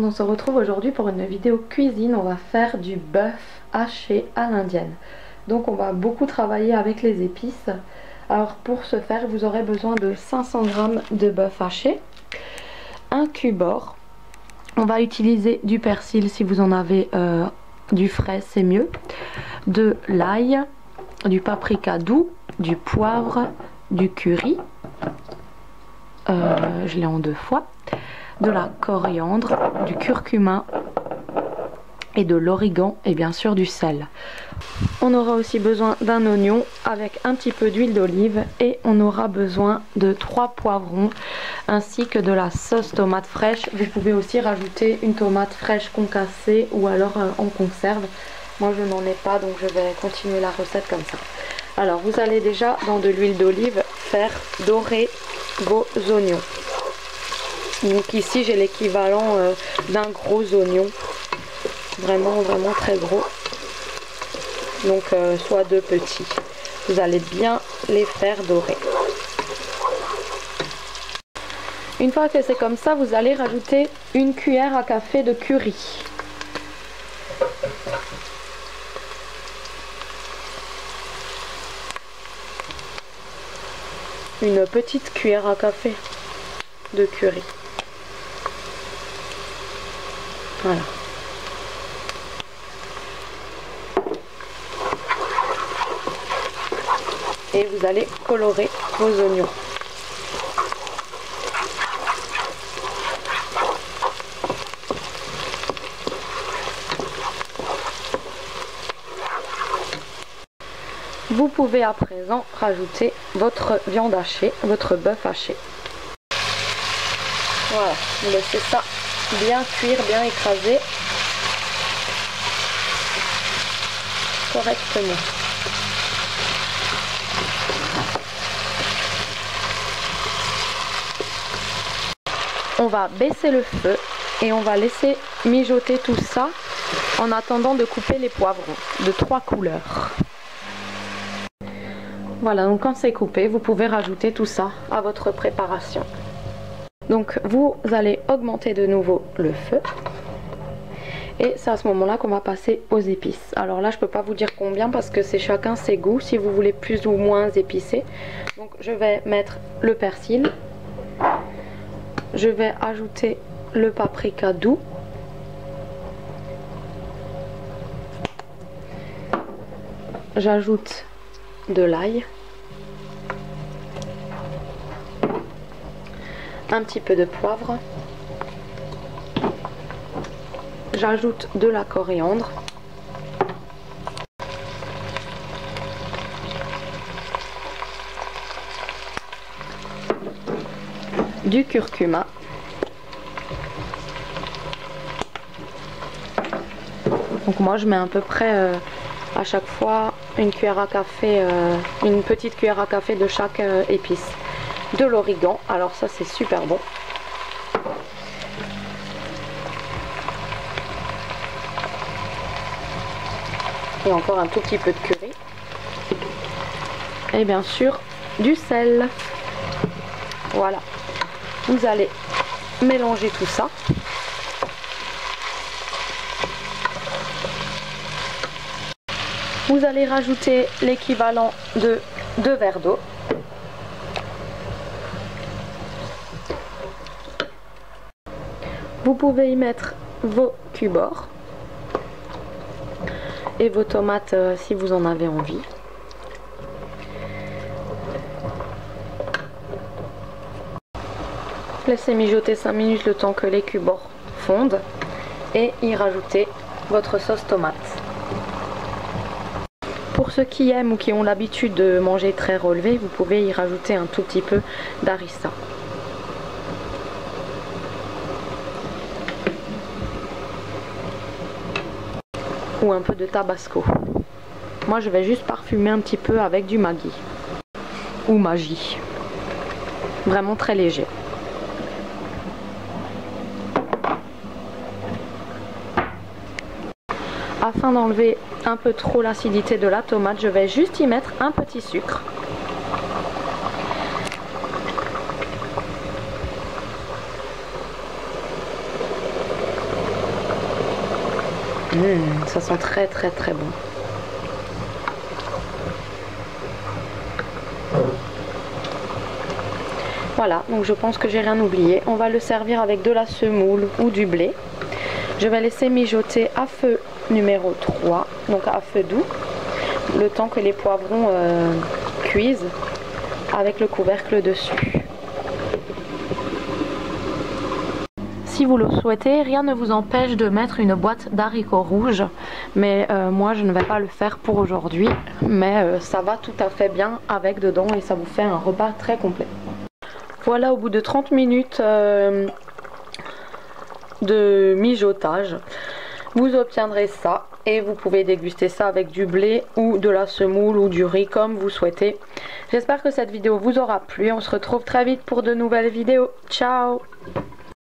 On se retrouve aujourd'hui pour une vidéo cuisine. On va faire du bœuf haché à l'indienne. Donc on va beaucoup travailler avec les épices. Alors pour ce faire, vous aurez besoin de 500 g de bœuf haché, un cube-or. On va utiliser du persil si vous en avez du frais, c'est mieux. De l'ail, du paprika doux, du poivre, du curry. Je l'ai en 2 fois. De la coriandre, du curcuma et de l'origan et bien sûr du sel. On aura aussi besoin d'un oignon avec un petit peu d'huile d'olive et on aura besoin de 3 poivrons ainsi que de la sauce tomate fraîche. Vous pouvez aussi rajouter une tomate fraîche concassée ou alors en conserve. Moi je n'en ai pas, donc je vais continuer la recette comme ça. Alors vous allez déjà dans de l'huile d'olive faire dorer vos oignons. Donc ici j'ai l'équivalent d'un gros oignon, vraiment très gros, donc soit 2 petits. Vous allez bien les faire dorer. Une fois que c'est comme ça, vous allez rajouter une cuillère à café de curry. Une petite cuillère à café de curry. Voilà. Et vous allez colorer vos oignons. Vous pouvez à présent rajouter votre viande hachée, votre bœuf haché. Voilà, vous laissez ça bien cuire, bien écraser correctement. On va baisser le feu et on va laisser mijoter tout ça en attendant de couper les poivrons de 3 couleurs. Voilà, donc quand c'est coupé, vous pouvez rajouter tout ça à votre préparation. Donc vous allez augmenter de nouveau le feu et c'est à ce moment là qu'on va passer aux épices. Alors là je peux pas vous dire combien parce que c'est chacun ses goûts, si vous voulez plus ou moins épicé. Donc je vais mettre le persil, je vais ajouter le paprika doux, j'ajoute de l'ail, un petit peu de poivre, j'ajoute de la coriandre, du curcuma, donc moi je mets à peu près à chaque fois une cuillère à café, une petite cuillère à café de chaque épice. De l'origan, alors ça c'est super bon. Et encore un tout petit peu de curry. Et bien sûr du sel. Voilà. Vous allez mélanger tout ça. Vous allez rajouter l'équivalent de 2 verres d'eau. Vous pouvez y mettre vos cube-or et vos tomates si vous en avez envie. Laissez mijoter 5 minutes le temps que les cube-or fondent et y rajouter votre sauce tomate. Pour ceux qui aiment ou qui ont l'habitude de manger très relevé, vous pouvez y rajouter un tout petit peu d'harissa. Ou un peu de tabasco. Moi je vais juste parfumer un petit peu avec du Maggi ou Maggi, vraiment très léger. Afin d'enlever un peu trop l'acidité de la tomate, je vais juste y mettre un petit sucre. Ça sent très très très bon. Voilà, donc je pense que j'ai rien oublié. On va le servir avec de la semoule ou du blé. Je vais laisser mijoter à feu numéro 3, donc à feu doux, le temps que les poivrons cuisent avec le couvercle dessus. Si vous le souhaitez, rien ne vous empêche de mettre une boîte d'haricots rouges, mais moi je ne vais pas le faire pour aujourd'hui, mais ça va tout à fait bien avec dedans et ça vous fait un repas très complet. Voilà, au bout de 30 minutes de mijotage, vous obtiendrez ça et vous pouvez déguster ça avec du blé ou de la semoule ou du riz comme vous souhaitez. J'espère que cette vidéo vous aura plu. On se retrouve très vite pour de nouvelles vidéos. Ciao!